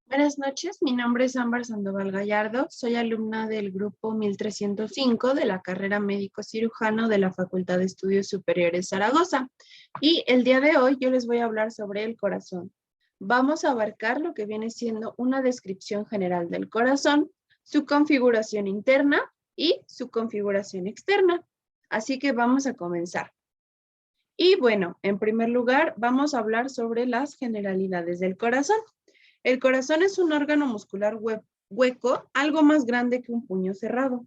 Buenas noches, mi nombre es Ámbar Sandoval Gallardo, soy alumna del grupo 1305 de la carrera médico cirujano de la Facultad de Estudios Superiores Zaragoza. Y el día de hoy yo les voy a hablar sobre el corazón. Vamos a abarcar lo que viene siendo una descripción general del corazón, su configuración interna y su configuración externa. Así que vamos a comenzar. Y bueno, en primer lugar, vamos a hablar sobre las generalidades del corazón. El corazón es un órgano muscular hueco, algo más grande que un puño cerrado.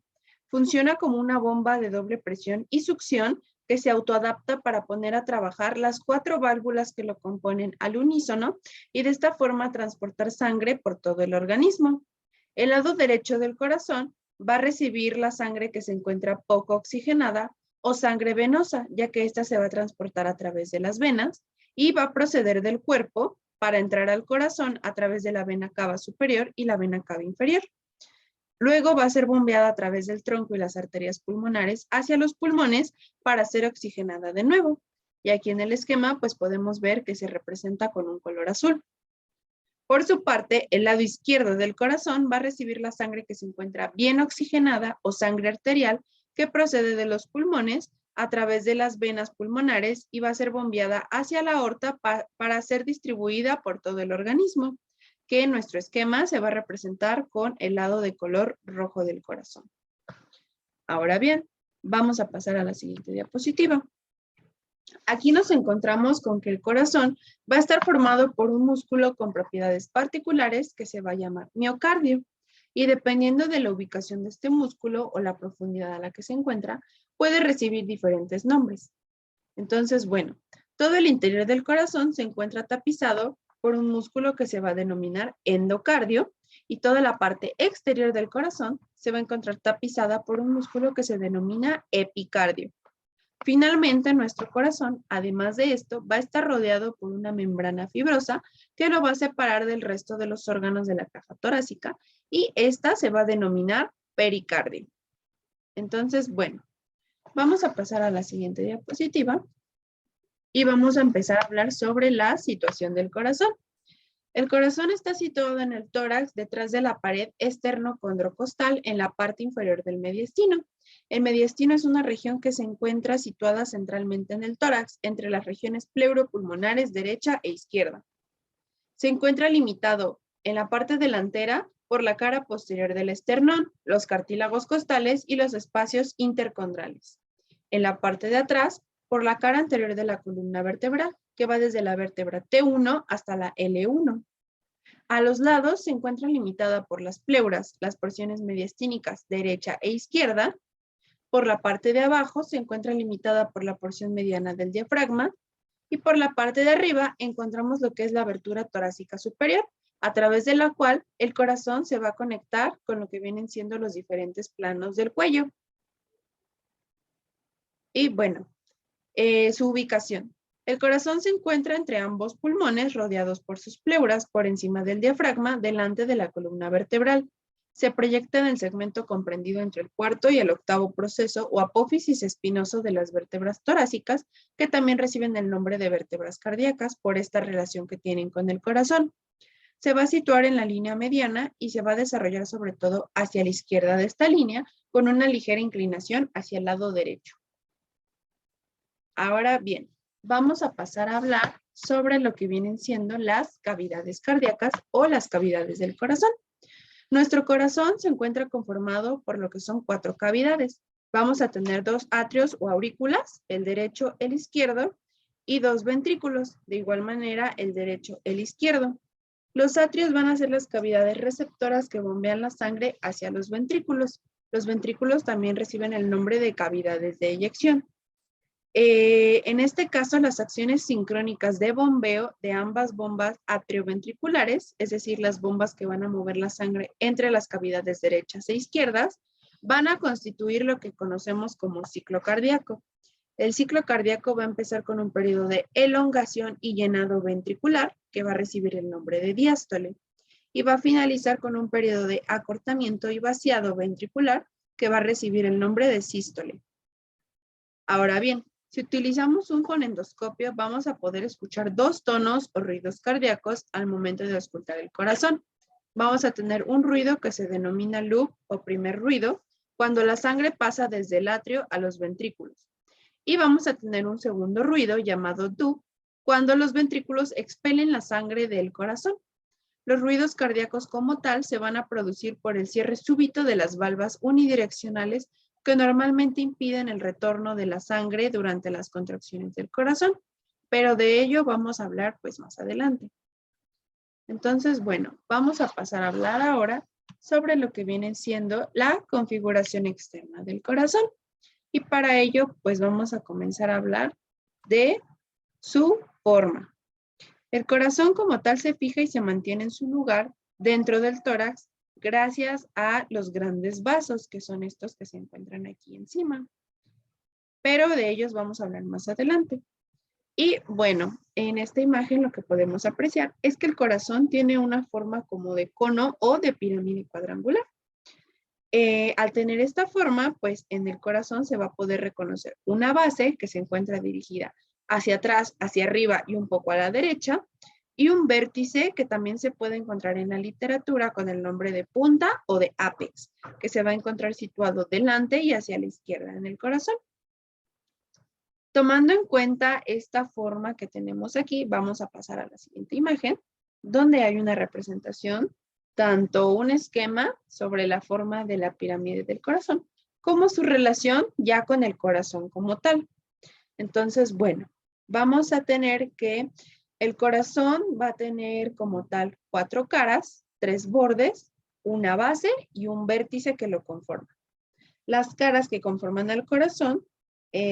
Funciona como una bomba de doble presión y succión que se autoadapta para poner a trabajar las 4 válvulas que lo componen al unísono y de esta forma transportar sangre por todo el organismo. El lado derecho del corazón va a recibir la sangre que se encuentra poco oxigenada o sangre venosa, ya que ésta se va a transportar a través de las venas y va a proceder del cuerpo para entrar al corazón a través de la vena cava superior y la vena cava inferior. Luego va a ser bombeada a través del tronco y las arterias pulmonares hacia los pulmones para ser oxigenada de nuevo. Y aquí en el esquema pues podemos ver que se representa con un color azul. Por su parte, el lado izquierdo del corazón va a recibir la sangre que se encuentra bien oxigenada o sangre arterial que procede de los pulmones a través de las venas pulmonares y va a ser bombeada hacia la aorta para ser distribuida por todo el organismo, que en nuestro esquema se va a representar con el lado de color rojo del corazón. Ahora bien, vamos a pasar a la siguiente diapositiva. Aquí nos encontramos con que el corazón va a estar formado por un músculo con propiedades particulares que se va a llamar miocardio. Y dependiendo de la ubicación de este músculo o la profundidad a la que se encuentra, puede recibir diferentes nombres. Entonces, bueno, todo el interior del corazón se encuentra tapizado por un músculo que se va a denominar endocardio y toda la parte exterior del corazón se va a encontrar tapizada por un músculo que se denomina epicardio. Finalmente, nuestro corazón, además de esto, va a estar rodeado por una membrana fibrosa que lo va a separar del resto de los órganos de la caja torácica y esta se va a denominar pericardio. Entonces, bueno, vamos a pasar a la siguiente diapositiva y vamos a empezar a hablar sobre la situación del corazón. El corazón está situado en el tórax detrás de la pared esternocondrocostal en la parte inferior del mediastino. El mediastino es una región que se encuentra situada centralmente en el tórax, entre las regiones pleuropulmonares derecha e izquierda. Se encuentra limitado en la parte delantera por la cara posterior del esternón, los cartílagos costales y los espacios intercondrales. En la parte de atrás, por la cara anterior de la columna vertebral, que va desde la vértebra T1 hasta la L1. A los lados se encuentra limitada por las pleuras, las porciones mediastínicas derecha e izquierda. Por la parte de abajo se encuentra limitada por la porción mediana del diafragma. Y por la parte de arriba encontramos lo que es la abertura torácica superior, a través de la cual el corazón se va a conectar con lo que vienen siendo los diferentes planos del cuello. Y bueno, su ubicación. El corazón se encuentra entre ambos pulmones, rodeados por sus pleuras, por encima del diafragma, delante de la columna vertebral. Se proyecta en el segmento comprendido entre el cuarto y el octavo proceso o apófisis espinoso de las vértebras torácicas, que también reciben el nombre de vértebras cardíacas por esta relación que tienen con el corazón. Se va a situar en la línea mediana y se va a desarrollar sobre todo hacia la izquierda de esta línea, con una ligera inclinación hacia el lado derecho. Ahora bien, vamos a pasar a hablar sobre lo que vienen siendo las cavidades cardíacas o las cavidades del corazón. Nuestro corazón se encuentra conformado por lo que son 4 cavidades. Vamos a tener 2 atrios o aurículas, el derecho, el izquierdo, y 2 ventrículos, de igual manera el derecho, el izquierdo. Los atrios van a ser las cavidades receptoras que bombean la sangre hacia los ventrículos. Los ventrículos también reciben el nombre de cavidades de eyección. En este caso, las acciones sincrónicas de bombeo de ambas bombas atrioventriculares, es decir, las bombas que van a mover la sangre entre las cavidades derechas e izquierdas, van a constituir lo que conocemos como ciclo cardíaco. El ciclo cardíaco va a empezar con un periodo de elongación y llenado ventricular, que va a recibir el nombre de diástole, y va a finalizar con un periodo de acortamiento y vaciado ventricular, que va a recibir el nombre de sístole. Ahora bien, si utilizamos un fonendoscopio, vamos a poder escuchar 2 tonos o ruidos cardíacos al momento de auscultar el corazón. vamos a tener un ruido que se denomina loop o primer ruido, cuando la sangre pasa desde el atrio a los ventrículos. Y vamos a tener un segundo ruido llamado dup, cuando los ventrículos expelen la sangre del corazón. Los ruidos cardíacos como tal se van a producir por el cierre súbito de las valvas unidireccionales que normalmente impiden el retorno de la sangre durante las contracciones del corazón, pero de ello vamos a hablar pues más adelante. Entonces, bueno, vamos a pasar a hablar ahora sobre lo que viene siendo la configuración externa del corazón. Y para ello, pues vamos a comenzar a hablar de su forma. El corazón como tal se fija y se mantiene en su lugar dentro del tórax gracias a los grandes vasos, que son estos que se encuentran aquí encima. Pero de ellos vamos a hablar más adelante. Y bueno, en esta imagen lo que podemos apreciar es que el corazón tiene una forma como de cono o de pirámide cuadrangular. Al tener esta forma, pues en el corazón se va a poder reconocer una base que se encuentra dirigida hacia atrás, hacia arriba y un poco a la derecha, y un vértice que también se puede encontrar en la literatura con el nombre de punta o de ápex, que se va a encontrar situado delante y hacia la izquierda en el corazón. Tomando en cuenta esta forma que tenemos aquí, vamos a pasar a la siguiente imagen, donde hay una representación, tanto un esquema sobre la forma de la pirámide del corazón, como su relación ya con el corazón como tal. Entonces, bueno, vamos a tener que el corazón va a tener como tal 4 caras, 3 bordes, una base y un vértice que lo conforma. Las caras que conforman el corazón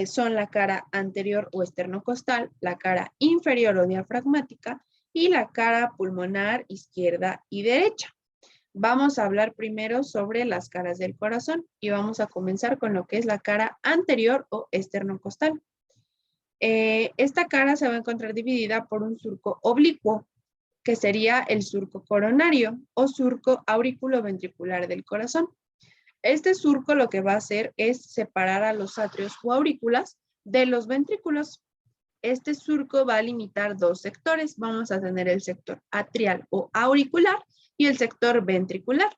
son la cara anterior o esternocostal, la cara inferior o diafragmática y la cara pulmonar izquierda y derecha. Vamos a hablar primero sobre las caras del corazón y vamos a comenzar con lo que es la cara anterior o esternocostal. Esta cara se va a encontrar dividida por un surco oblicuo, que sería el surco coronario o surco auriculoventricular del corazón. Este surco lo que va a hacer es separar a los atrios o aurículas de los ventrículos. Este surco va a limitar 2 sectores. Vamos a tener el sector atrial o auricular y el sector ventricular.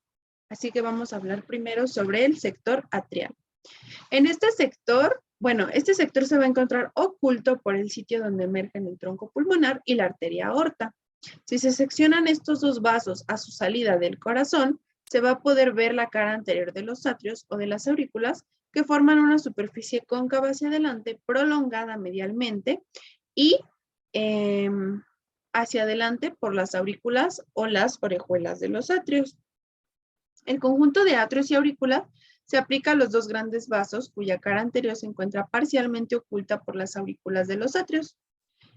Así que vamos a hablar primero sobre el sector atrial. En este sector, bueno, este sector se va a encontrar oculto por el sitio donde emergen el tronco pulmonar y la arteria aorta. Si se seccionan estos 2 vasos a su salida del corazón, se va a poder ver la cara anterior de los atrios o de las aurículas que forman una superficie cóncava hacia adelante, prolongada medialmente y hacia adelante por las aurículas o las orejuelas de los atrios. El conjunto de atrios y aurículas se aplica a los 2 grandes vasos cuya cara anterior se encuentra parcialmente oculta por las aurículas de los atrios.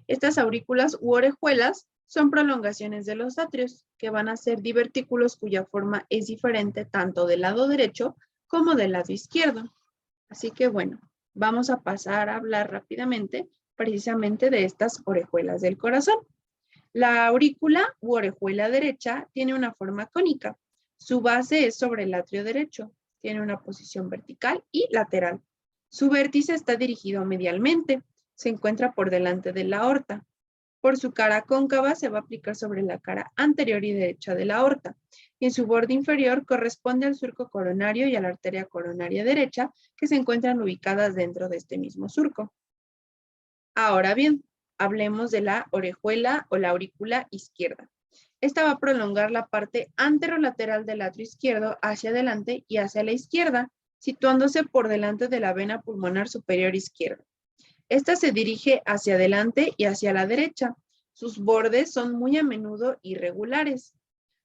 Estas aurículas u orejuelas son prolongaciones de los atrios, que van a ser divertículos cuya forma es diferente tanto del lado derecho como del lado izquierdo. Así que bueno, vamos a pasar a hablar rápidamente precisamente de estas orejuelas del corazón. La aurícula u orejuela derecha tiene una forma cónica. Su base es sobre el atrio derecho. Tiene una posición vertical y lateral. Su vértice está dirigido medialmente. Se encuentra por delante de la aorta. Por su cara cóncava se va a aplicar sobre la cara anterior y derecha de la aorta. Y en su borde inferior corresponde al surco coronario y a la arteria coronaria derecha, que se encuentran ubicadas dentro de este mismo surco. Ahora bien, hablemos de la orejuela o la aurícula izquierda. Esta va a prolongar la parte anterolateral del atrio izquierdo hacia adelante y hacia la izquierda, situándose por delante de la vena pulmonar superior izquierda. Esta se dirige hacia adelante y hacia la derecha. Sus bordes son muy a menudo irregulares.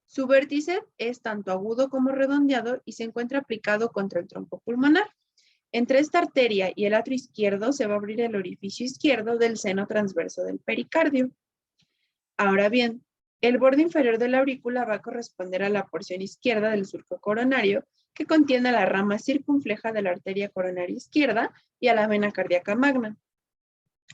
Su vértice es tanto agudo como redondeado y se encuentra aplicado contra el tronco pulmonar. Entre esta arteria y el atrio izquierdo se va a abrir el orificio izquierdo del seno transverso del pericardio. Ahora bien, el borde inferior de la aurícula va a corresponder a la porción izquierda del surco coronario, que contiene la rama circunfleja de la arteria coronaria izquierda y a la vena cardíaca magna.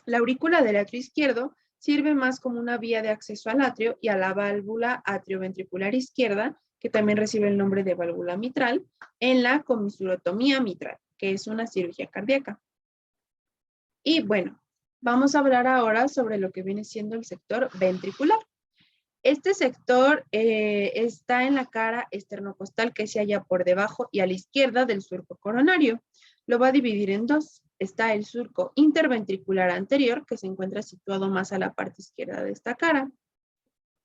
La aurícula del atrio izquierdo sirve más como una vía de acceso al atrio y a la válvula atrioventricular izquierda, que también recibe el nombre de válvula mitral, en la comisurotomía mitral, que es una cirugía cardíaca. Y bueno, vamos a hablar ahora sobre lo que viene siendo el sector ventricular. Este sector está en la cara esternocostal que se halla por debajo y a la izquierda del surco coronario. Lo va a dividir en dos. Está el surco interventricular anterior, que se encuentra situado más a la parte izquierda de esta cara.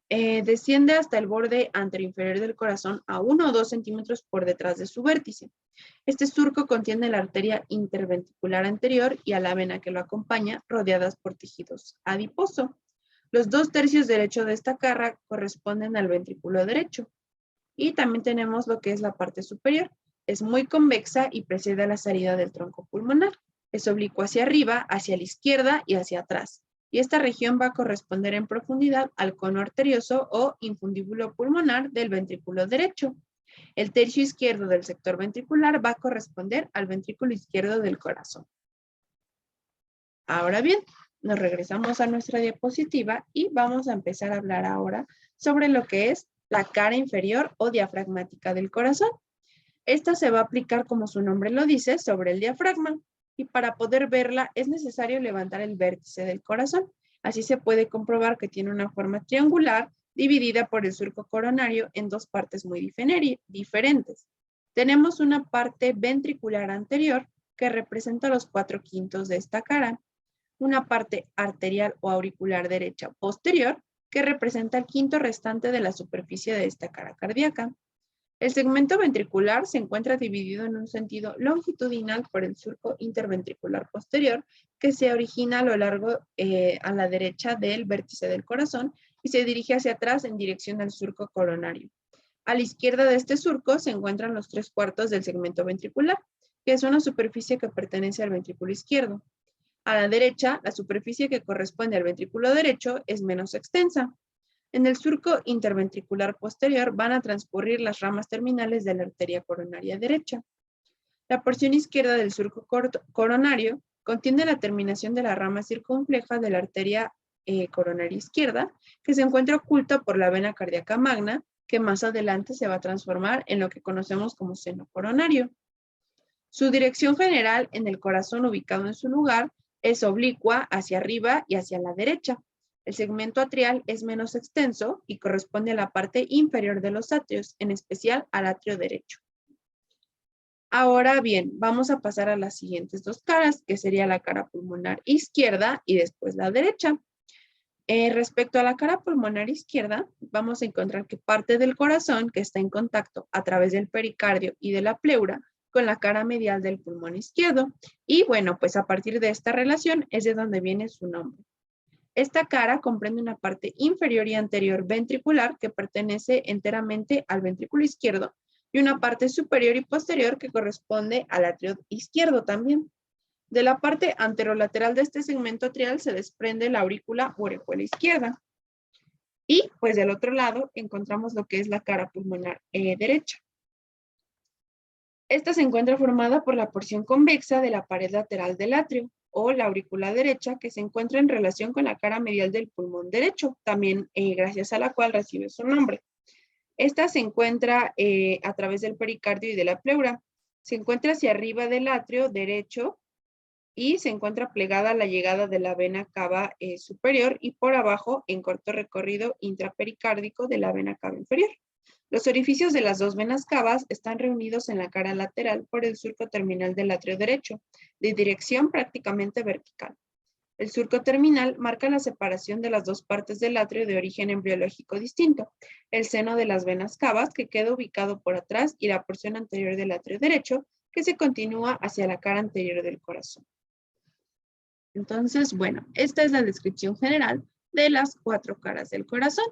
Desciende hasta el borde anteroinferior del corazón a 1 o 2 centímetros por detrás de su vértice. Este surco contiene la arteria interventricular anterior y a la vena que lo acompaña, rodeadas por tejidos adiposo. Los 2/3 derecho de esta cara corresponden al ventrículo derecho. Y también tenemos lo que es la parte superior. Es muy convexa y precede a la salida del tronco pulmonar. Es oblicuo hacia arriba, hacia la izquierda y hacia atrás. Y esta región va a corresponder en profundidad al cono arterioso o infundíbulo pulmonar del ventrículo derecho. El tercio izquierdo del sector ventricular va a corresponder al ventrículo izquierdo del corazón. Ahora bien, nos regresamos a nuestra diapositiva y vamos a empezar a hablar ahora sobre lo que es la cara inferior o diafragmática del corazón. Esta se va a aplicar, como su nombre lo dice, sobre el diafragma. Y para poder verla es necesario levantar el vértice del corazón. Así se puede comprobar que tiene una forma triangular dividida por el surco coronario en dos partes muy diferentes. Tenemos una parte ventricular anterior que representa los 4/5 de esta cara, una parte arterial o auricular derecha posterior que representa el 1/5 restante de la superficie de esta cara cardíaca. El segmento ventricular se encuentra dividido en un sentido longitudinal por el surco interventricular posterior que se origina a lo largo a la derecha del vértice del corazón y se dirige hacia atrás en dirección al surco coronario. A la izquierda de este surco se encuentran los 3/4 del segmento ventricular, que es una superficie que pertenece al ventrículo izquierdo. A la derecha, la superficie que corresponde al ventrículo derecho es menos extensa. En el surco interventricular posterior van a transcurrir las ramas terminales de la arteria coronaria derecha. La porción izquierda del surco coronario contiene la terminación de la rama circunfleja de la arteria coronaria izquierda, que se encuentra oculta por la vena cardíaca magna, que más adelante se va a transformar en lo que conocemos como seno coronario. Su dirección general en el corazón ubicado en su lugar es oblicua hacia arriba y hacia la derecha. El segmento atrial es menos extenso y corresponde a la parte inferior de los atrios, en especial al atrio derecho. Ahora bien, vamos a pasar a las siguientes dos caras, que sería la cara pulmonar izquierda y después la derecha. Respecto a la cara pulmonar izquierda, vamos a encontrar que parte del corazón que está en contacto a través del pericardio y de la pleura con la cara medial del pulmón izquierdo. Y bueno, pues a partir de esta relación es de donde viene su nombre. Esta cara comprende una parte inferior y anterior ventricular que pertenece enteramente al ventrículo izquierdo y una parte superior y posterior que corresponde al atrio izquierdo también. De la parte anterolateral de este segmento atrial se desprende la aurícula o orejuela izquierda. Y pues del otro lado encontramos lo que es la cara pulmonar derecha. Esta se encuentra formada por la porción convexa de la pared lateral del atrio, o la aurícula derecha, que se encuentra en relación con la cara medial del pulmón derecho, también gracias a la cual recibe su nombre. Esta se encuentra a través del pericardio y de la pleura. Se encuentra hacia arriba del atrio derecho y se encuentra plegada a la llegada de la vena cava superior y por abajo en corto recorrido intrapericárdico de la vena cava inferior. Los orificios de las dos venas cavas están reunidos en la cara lateral por el surco terminal del atrio derecho, de dirección prácticamente vertical. El surco terminal marca la separación de las dos partes del atrio de origen embriológico distinto, el seno de las venas cavas, que queda ubicado por atrás, y la porción anterior del atrio derecho, que se continúa hacia la cara anterior del corazón. Entonces, bueno, esta es la descripción general de las 4 caras del corazón.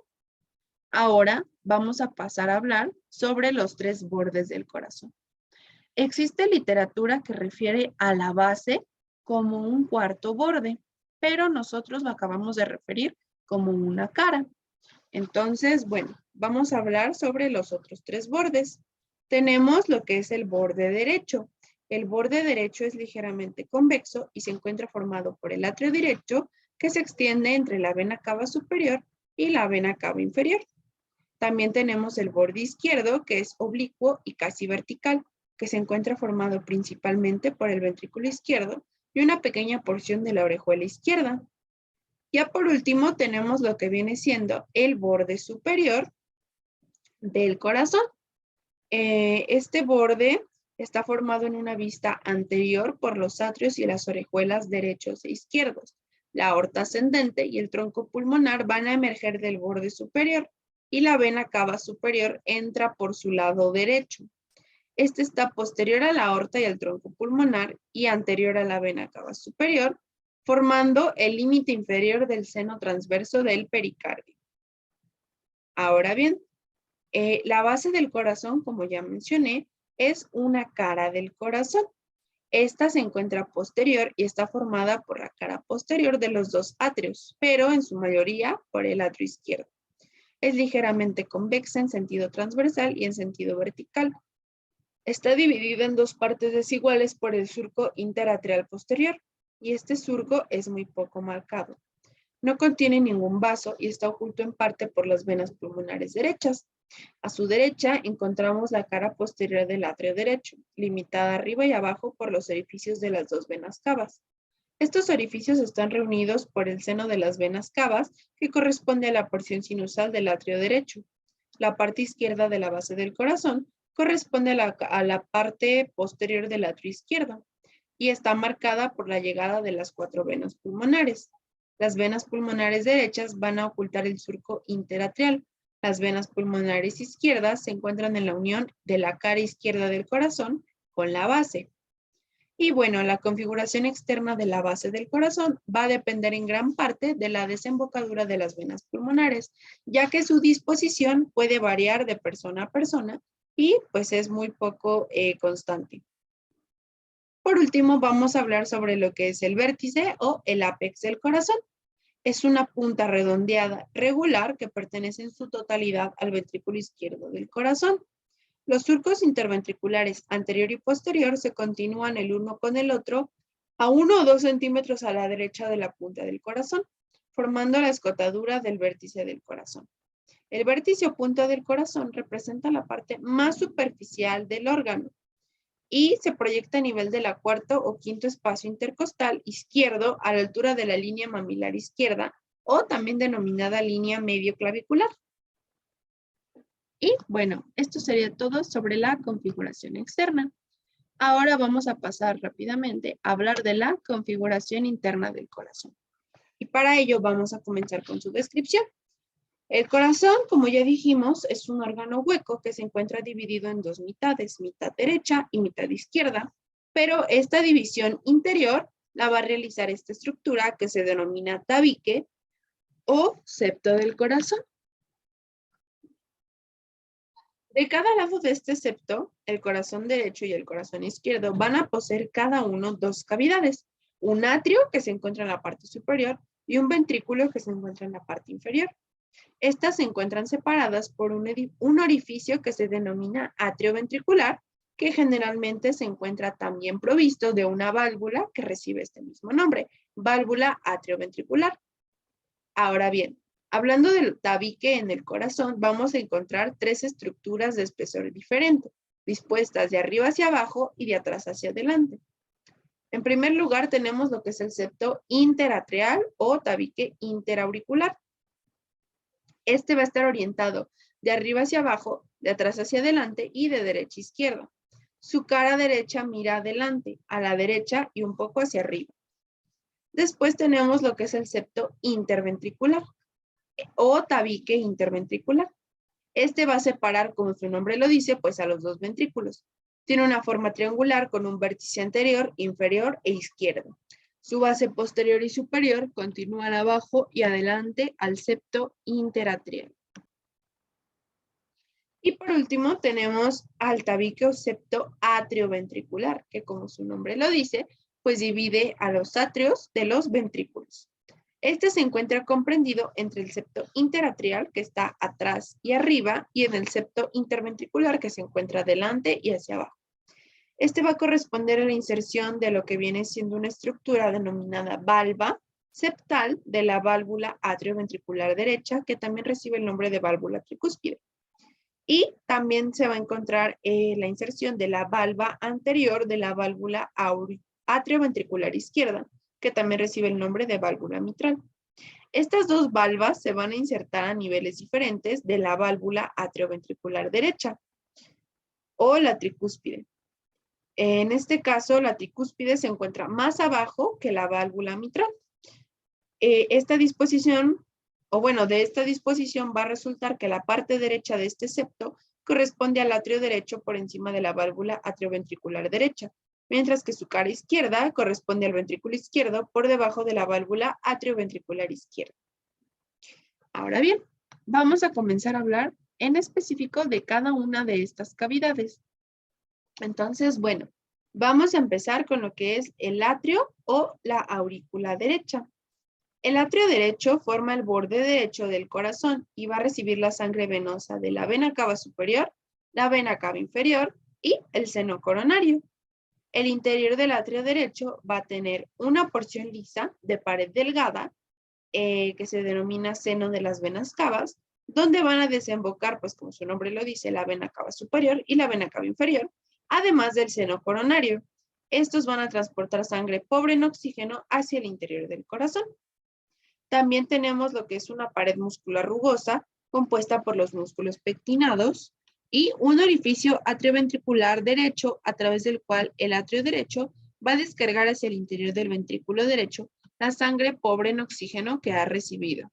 Ahora vamos a pasar a hablar sobre los 3 bordes del corazón. Existe literatura que refiere a la base como un cuarto borde, pero nosotros lo acabamos de referir como una cara. Entonces, bueno, vamos a hablar sobre los otros 3 bordes. Tenemos lo que es el borde derecho. El borde derecho es ligeramente convexo y se encuentra formado por el atrio derecho, que se extiende entre la vena cava superior y la vena cava inferior. También tenemos el borde izquierdo, que es oblicuo y casi vertical, que se encuentra formado principalmente por el ventrículo izquierdo y una pequeña porción de la orejuela izquierda. Ya por último tenemos lo que viene siendo el borde superior del corazón. Este borde está formado en una vista anterior por los atrios y las orejuelas derechos e izquierdos. La aorta ascendente y el tronco pulmonar van a emerger del borde superior y la vena cava superior entra por su lado derecho. Este está posterior a la aorta y al tronco pulmonar y anterior a la vena cava superior, formando el límite inferior del seno transverso del pericardio. Ahora bien, la base del corazón, como ya mencioné, es una cara del corazón. Esta se encuentra posterior y está formada por la cara posterior de los dos atrios, pero en su mayoría por el atrio izquierdo. Es ligeramente convexa en sentido transversal y en sentido vertical. Está dividida en dos partes desiguales por el surco interatrial posterior, y este surco es muy poco marcado. No contiene ningún vaso y está oculto en parte por las venas pulmonares derechas. A su derecha encontramos la cara posterior del atrio derecho, limitada arriba y abajo por los orificios de las dos venas cavas. Estos orificios están reunidos por el seno de las venas cavas, que corresponde a la porción sinusal del atrio derecho. La parte izquierda de la base del corazón corresponde a la parte posterior del atrio izquierdo y está marcada por la llegada de las cuatro venas pulmonares. Las venas pulmonares derechas van a ocultar el surco interatrial. Las venas pulmonares izquierdas se encuentran en la unión de la cara izquierda del corazón con la base. Y bueno, la configuración externa de la base del corazón va a depender en gran parte de la desembocadura de las venas pulmonares, ya que su disposición puede variar de persona a persona y pues es muy poco constante. Por último, vamos a hablar sobre lo que es el vértice o el ápex del corazón. Es una punta redondeada regular que pertenece en su totalidad al ventrículo izquierdo del corazón. Los surcos interventriculares anterior y posterior se continúan el uno con el otro a 1 o 2 centímetros a la derecha de la punta del corazón, formando la escotadura del vértice del corazón. El vértice o punta del corazón representa la parte más superficial del órgano y se proyecta a nivel de la cuarto o quinto espacio intercostal izquierdo a la altura de la línea mamilar izquierda o también denominada línea medio clavicular. Y bueno, esto sería todo sobre la configuración externa. Ahora vamos a pasar rápidamente a hablar de la configuración interna del corazón. Y para ello vamos a comenzar con su descripción. El corazón, como ya dijimos, es un órgano hueco que se encuentra dividido en dos mitades, mitad derecha y mitad izquierda, pero esta división interior la va a realizar esta estructura que se denomina tabique o septo del corazón. De cada lado de este septo, el corazón derecho y el corazón izquierdo van a poseer cada uno dos cavidades, un atrio que se encuentra en la parte superior y un ventrículo que se encuentra en la parte inferior. Estas se encuentran separadas por un orificio que se denomina atrio ventricular, que generalmente se encuentra también provisto de una válvula que recibe este mismo nombre, válvula atrioventricular. Ahora bien, hablando del tabique en el corazón, vamos a encontrar tres estructuras de espesor diferente, dispuestas de arriba hacia abajo y de atrás hacia adelante. En primer lugar, tenemos lo que es el septo interatrial o tabique interauricular. Este va a estar orientado de arriba hacia abajo, de atrás hacia adelante y de derecha a izquierda. Su cara derecha mira adelante, a la derecha y un poco hacia arriba. Después tenemos lo que es el septo interventricular o tabique interventricular. Este va a separar, como su nombre lo dice, pues a los dos ventrículos. Tiene una forma triangular con un vértice anterior, inferior e izquierdo. Su base posterior y superior continúan abajo y adelante al septo interatrial. Y por último tenemos al tabique o septo atrioventricular, que como su nombre lo dice, pues divide a los atrios de los ventrículos. Este se encuentra comprendido entre el septo interatrial, que está atrás y arriba, y en el septo interventricular, que se encuentra delante y hacia abajo. Este va a corresponder a la inserción de lo que viene siendo una estructura denominada valva septal de la válvula atrioventricular derecha, que también recibe el nombre de válvula tricúspide. Y también se va a encontrar la inserción de la valva anterior de la válvula atrioventricular izquierda, que también recibe el nombre de válvula mitral. Estas dos valvas se van a insertar a niveles diferentes de la válvula atrioventricular derecha o la tricúspide. En este caso, la tricúspide se encuentra más abajo que la válvula mitral. Esta disposición va a resultar que la parte derecha de este septo corresponde al atrio derecho por encima de la válvula atrioventricular derecha, mientras que su cara izquierda corresponde al ventrículo izquierdo por debajo de la válvula atrioventricular izquierda. Ahora bien, vamos a comenzar a hablar en específico de cada una de estas cavidades. Entonces, bueno, vamos a empezar con lo que es el atrio o la aurícula derecha. El atrio derecho forma el borde derecho del corazón y va a recibir la sangre venosa de la vena cava superior, la vena cava inferior y el seno coronario. El interior del atrio derecho va a tener una porción lisa de pared delgada, que se denomina seno de las venas cavas, donde van a desembocar, pues como su nombre lo dice, la vena cava superior y la vena cava inferior, además del seno coronario. Estos van a transportar sangre pobre en oxígeno hacia el interior del corazón. También tenemos lo que es una pared muscular rugosa, compuesta por los músculos pectinados, y un orificio atrioventricular derecho, a través del cual el atrio derecho va a descargar hacia el interior del ventrículo derecho la sangre pobre en oxígeno que ha recibido.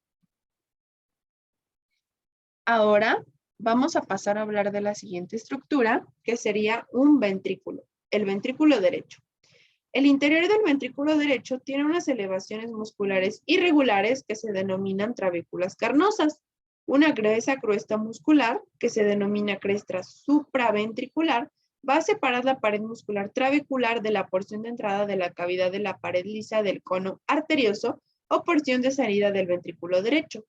Ahora vamos a pasar a hablar de la siguiente estructura, que sería un ventrículo, el ventrículo derecho. El interior del ventrículo derecho tiene unas elevaciones musculares irregulares que se denominan trabéculas carnosas, una gruesa cresta muscular que se denomina cresta supraventricular va a separar la pared muscular trabecular de la porción de entrada de la cavidad de la pared lisa del cono arterioso o porción de salida del ventrículo derecho.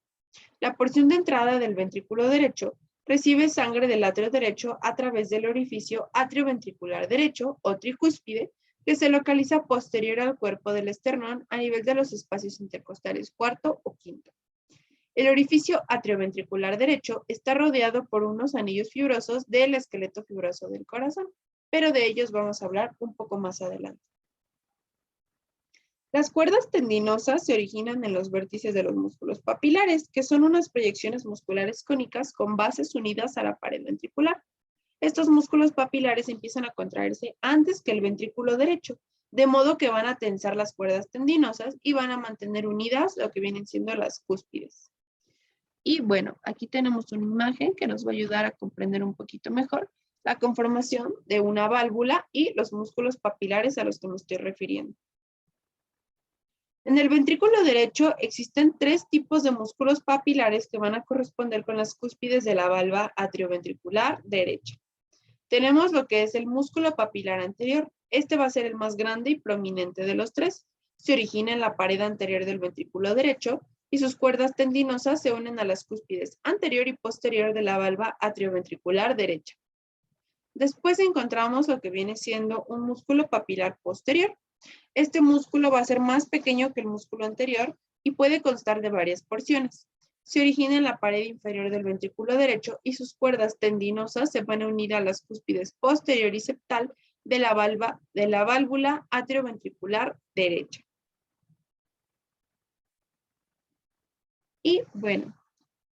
La porción de entrada del ventrículo derecho recibe sangre del atrio derecho a través del orificio atrioventricular derecho o tricúspide, que se localiza posterior al cuerpo del esternón a nivel de los espacios intercostales cuarto o quinto. El orificio atrioventricular derecho está rodeado por unos anillos fibrosos del esqueleto fibroso del corazón, pero de ellos vamos a hablar un poco más adelante. Las cuerdas tendinosas se originan en los vértices de los músculos papilares, que son unas proyecciones musculares cónicas con bases unidas a la pared ventricular. Estos músculos papilares empiezan a contraerse antes que el ventrículo derecho, de modo que van a tensar las cuerdas tendinosas y van a mantener unidas lo que vienen siendo las cúspides. Y bueno, aquí tenemos una imagen que nos va a ayudar a comprender un poquito mejor la conformación de una válvula y los músculos papilares a los que me estoy refiriendo. En el ventrículo derecho existen tres tipos de músculos papilares que van a corresponder con las cúspides de la valva atrioventricular derecha. Tenemos lo que es el músculo papilar anterior. Este va a ser el más grande y prominente de los tres. Se origina en la pared anterior del ventrículo derecho y sus cuerdas tendinosas se unen a las cúspides anterior y posterior de la valva atrioventricular derecha. Después encontramos lo que viene siendo un músculo papilar posterior. Este músculo va a ser más pequeño que el músculo anterior y puede constar de varias porciones. Se origina en la pared inferior del ventrículo derecho y sus cuerdas tendinosas se van a unir a las cúspides posterior y septal de la válvula atrioventricular derecha. Y bueno,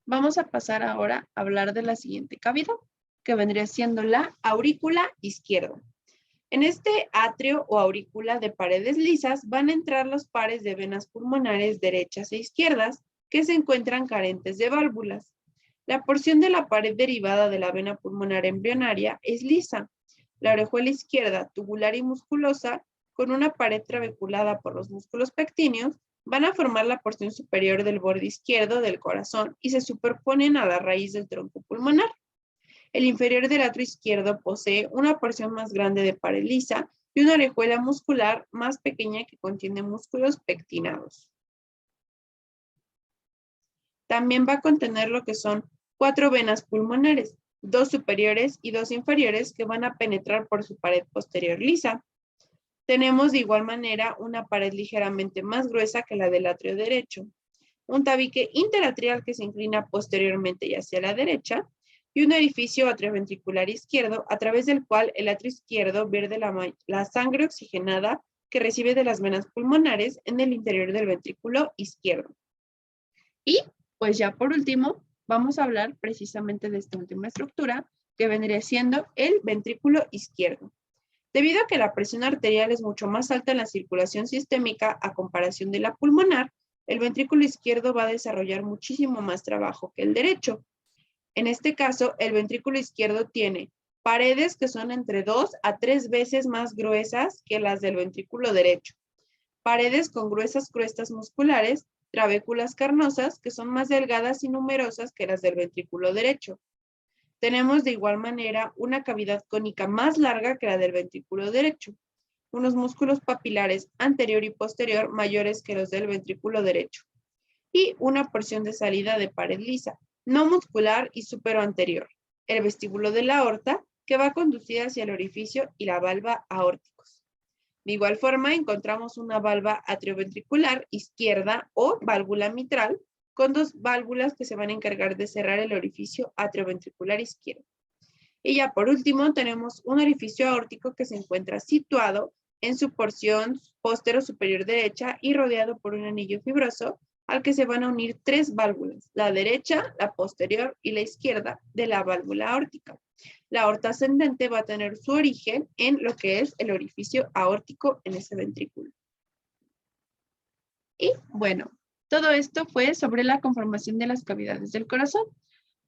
vamos a pasar ahora a hablar de la siguiente cavidad, que vendría siendo la aurícula izquierda. En este atrio o aurícula de paredes lisas van a entrar los pares de venas pulmonares derechas e izquierdas que se encuentran carentes de válvulas. La porción de la pared derivada de la vena pulmonar embrionaria es lisa. La orejuela izquierda, tubular y musculosa, con una pared trabeculada por los músculos pectíneos, van a formar la porción superior del borde izquierdo del corazón y se superponen a la raíz del tronco pulmonar. El inferior del atrio izquierdo posee una porción más grande de pared lisa y una orejuela muscular más pequeña que contiene músculos pectinados. También va a contener lo que son 4 venas pulmonares, 2 superiores y 2 inferiores que van a penetrar por su pared posterior lisa. Tenemos de igual manera una pared ligeramente más gruesa que la del atrio derecho, un tabique interatrial que se inclina posteriormente y hacia la derecha, y un orificio atrioventricular izquierdo a través del cual el atrio izquierdo vierte la sangre oxigenada que recibe de las venas pulmonares en el interior del ventrículo izquierdo. Y pues ya por último, vamos a hablar precisamente de esta última estructura, que vendría siendo el ventrículo izquierdo. Debido a que la presión arterial es mucho más alta en la circulación sistémica a comparación de la pulmonar, el ventrículo izquierdo va a desarrollar muchísimo más trabajo que el derecho. En este caso, el ventrículo izquierdo tiene paredes que son entre 2 a 3 veces más gruesas que las del ventrículo derecho. Paredes con gruesas crestas musculares, trabéculas carnosas, que son más delgadas y numerosas que las del ventrículo derecho. Tenemos de igual manera una cavidad cónica más larga que la del ventrículo derecho, unos músculos papilares anterior y posterior mayores que los del ventrículo derecho, y una porción de salida de pared lisa, no muscular y superoanterior, el vestíbulo de la aorta, que va a conducir hacia el orificio y la valva aórticos. De igual forma, encontramos una valva atrioventricular izquierda o válvula mitral, con dos válvulas que se van a encargar de cerrar el orificio atrioventricular izquierdo. Y ya por último tenemos un orificio aórtico que se encuentra situado en su porción postero superior derecha y rodeado por un anillo fibroso al que se van a unir tres válvulas, la derecha, la posterior y la izquierda de la válvula aórtica. La aorta ascendente va a tener su origen en lo que es el orificio aórtico en ese ventrículo. Y bueno, todo esto fue sobre la conformación de las cavidades del corazón.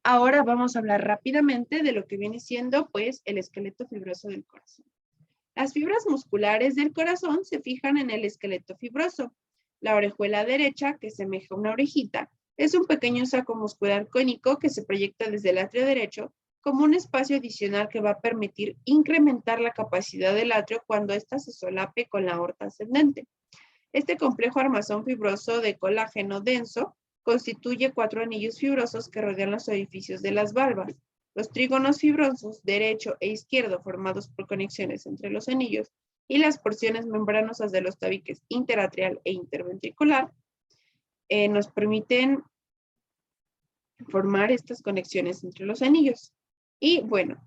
Ahora vamos a hablar rápidamente de lo que viene siendo pues el esqueleto fibroso del corazón. Las fibras musculares del corazón se fijan en el esqueleto fibroso. La orejuela derecha, que semeja una orejita, es un pequeño saco muscular cónico que se proyecta desde el atrio derecho como un espacio adicional que va a permitir incrementar la capacidad del atrio cuando ésta se solape con la aorta ascendente. Este complejo armazón fibroso de colágeno denso constituye 4 anillos fibrosos que rodean los orificios de las valvas. Los trígonos fibrosos derecho e izquierdo formados por conexiones entre los anillos y las porciones membranosas de los tabiques interatrial e interventricular nos permiten formar estas conexiones entre los anillos. Y bueno,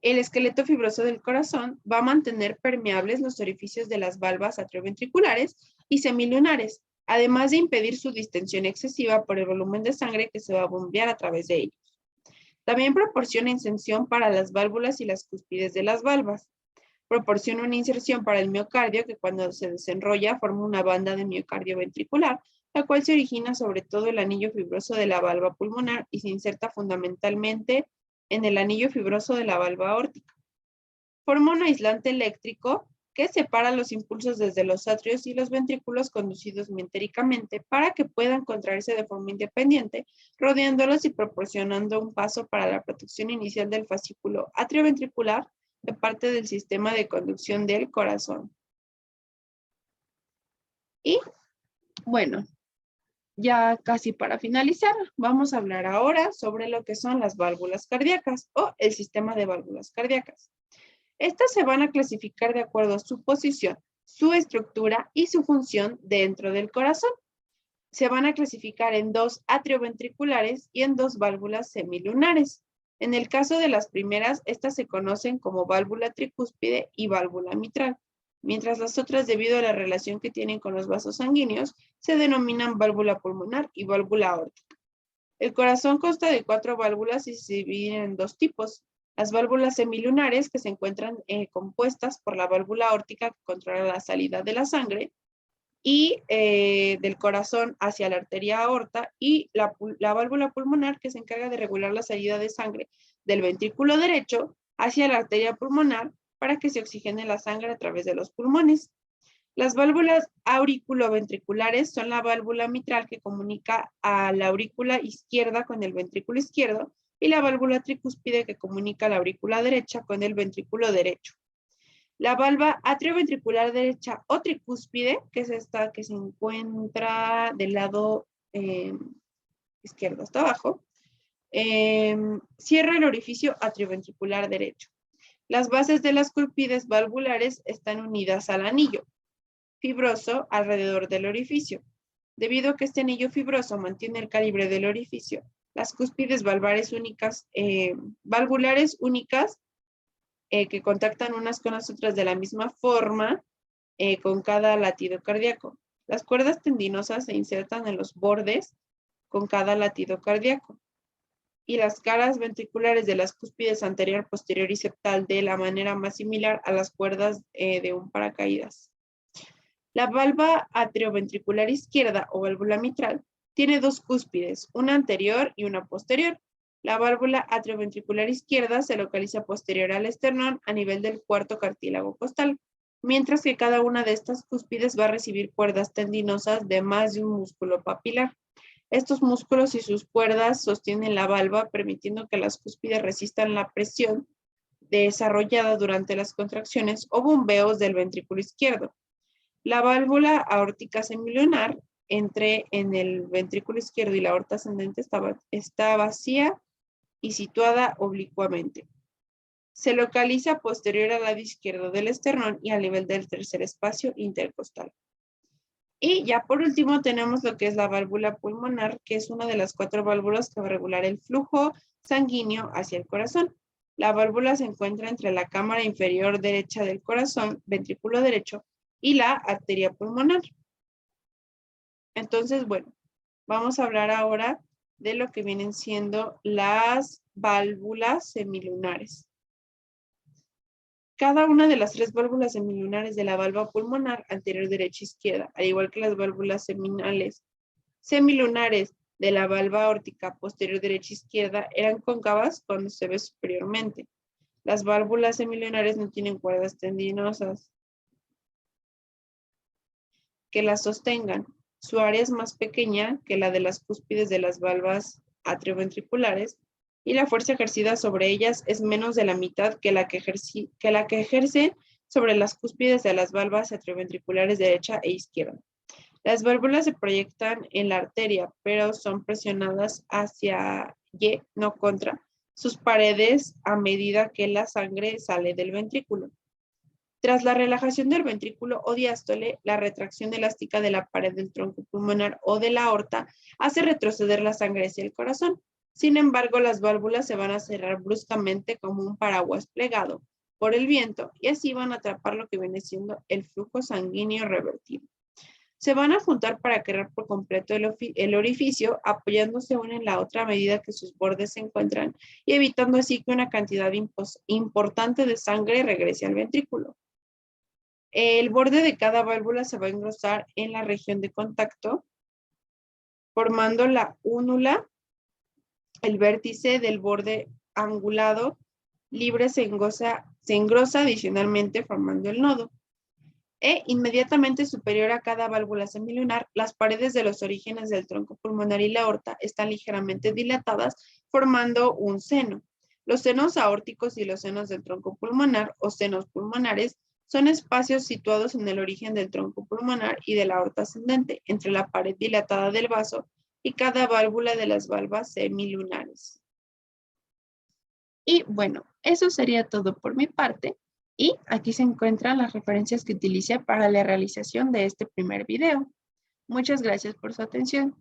el esqueleto fibroso del corazón va a mantener permeables los orificios de las valvas atrioventriculares y semilunares, además de impedir su distensión excesiva por el volumen de sangre que se va a bombear a través de ellos. También proporciona inserción para las válvulas y las cúspides de las valvas. Proporciona una inserción para el miocardio que cuando se desenrolla forma una banda de miocardio ventricular, la cual se origina sobre todo el anillo fibroso de la valva pulmonar y se inserta fundamentalmente en el anillo fibroso de la valva aórtica. Forma un aislante eléctrico que separa los impulsos desde los atrios y los ventrículos conducidos mientéricamente para que puedan contraerse de forma independiente, rodeándolos y proporcionando un paso para la protección inicial del fascículo atrioventricular de parte del sistema de conducción del corazón. Y bueno, ya casi para finalizar, vamos a hablar ahora sobre lo que son las válvulas cardíacas o el sistema de válvulas cardíacas. Estas se van a clasificar de acuerdo a su posición, su estructura y su función dentro del corazón. Se van a clasificar en 2 atrioventriculares y en 2 válvulas semilunares. En el caso de las primeras, estas se conocen como válvula tricúspide y válvula mitral, mientras las otras, debido a la relación que tienen con los vasos sanguíneos, se denominan válvula pulmonar y válvula aórtica. El corazón consta de 4 válvulas y se dividen en 2 tipos. Las válvulas semilunares, que se encuentran compuestas por la válvula aórtica que controla la salida de la sangre y del corazón hacia la arteria aorta, y la válvula pulmonar, que se encarga de regular la salida de sangre del ventrículo derecho hacia la arteria pulmonar para que se oxigene la sangre a través de los pulmones. Las válvulas auriculoventriculares son la válvula mitral que comunica a la aurícula izquierda con el ventrículo izquierdo y la válvula tricúspide que comunica a la aurícula derecha con el ventrículo derecho. La valva atrioventricular derecha o tricúspide, que es esta que se encuentra del lado izquierdo hasta abajo, cierra el orificio atrioventricular derecho. Las bases de las cúspides valvulares están unidas al anillo fibroso alrededor del orificio. Debido a que este anillo fibroso mantiene el calibre del orificio, las cúspides valvulares únicas que contactan unas con las otras de la misma forma con cada latido cardíaco. Las cuerdas tendinosas se insertan en los bordes con cada latido cardíaco. Y las caras ventriculares de las cúspides anterior, posterior y septal de la manera más similar a las cuerdas de un paracaídas. La valva atrioventricular izquierda o válvula mitral tiene dos cúspides, una anterior y una posterior. La válvula atrioventricular izquierda se localiza posterior al esternón a nivel del cuarto cartílago costal, mientras que cada una de estas cúspides va a recibir cuerdas tendinosas de más de un músculo papilar. Estos músculos y sus cuerdas sostienen la valva, permitiendo que las cúspides resistan la presión desarrollada durante las contracciones o bombeos del ventrículo izquierdo. La válvula aórtica semilunar entre en el ventrículo izquierdo y la aorta ascendente está vacía y situada oblicuamente. Se localiza posterior al lado izquierdo del esternón y al nivel del tercer espacio intercostal. Y ya por último tenemos lo que es la válvula pulmonar, que es una de las 4 válvulas que va a regular el flujo sanguíneo hacia el corazón. La válvula se encuentra entre la cámara inferior derecha del corazón, ventrículo derecho, y la arteria pulmonar. Entonces, bueno, vamos a hablar ahora de lo que vienen siendo las válvulas semilunares. Cada una de las 3 válvulas semilunares de la valva pulmonar anterior derecha e izquierda, al igual que las válvulas semilunares de la valva aórtica posterior derecha e izquierda, eran cóncavas cuando se ve superiormente. Las válvulas semilunares no tienen cuerdas tendinosas que las sostengan. Su área es más pequeña que la de las cúspides de las valvas atrioventriculares y la fuerza ejercida sobre ellas es menos de la mitad que la que ejerce sobre las cúspides de las valvas atrioventriculares derecha e izquierda. Las válvulas se proyectan en la arteria, pero son presionadas hacia y, no contra, sus paredes a medida que la sangre sale del ventrículo. Tras la relajación del ventrículo o diástole, la retracción elástica de la pared del tronco pulmonar o de la aorta hace retroceder la sangre hacia el corazón. Sin embargo, las válvulas se van a cerrar bruscamente como un paraguas plegado por el viento y así van a atrapar lo que viene siendo el flujo sanguíneo revertido. Se van a juntar para crear por completo el orificio, apoyándose una en la otra a medida que sus bordes se encuentran y evitando así que una cantidad importante de sangre regrese al ventrículo. El borde de cada válvula se va a engrosar en la región de contacto, formando la únula. El vértice del borde angulado libre se engrosa adicionalmente formando el nodo. Inmediatamente superior a cada válvula semilunar, las paredes de los orígenes del tronco pulmonar y la aorta están ligeramente dilatadas, formando un seno. Los senos aórticos y los senos del tronco pulmonar o senos pulmonares son espacios situados en el origen del tronco pulmonar y de la aorta ascendente, entre la pared dilatada del vaso y cada válvula de las valvas semilunares. Y bueno, eso sería todo por mi parte. Y aquí se encuentran las referencias que utilicé para la realización de este primer video. Muchas gracias por su atención.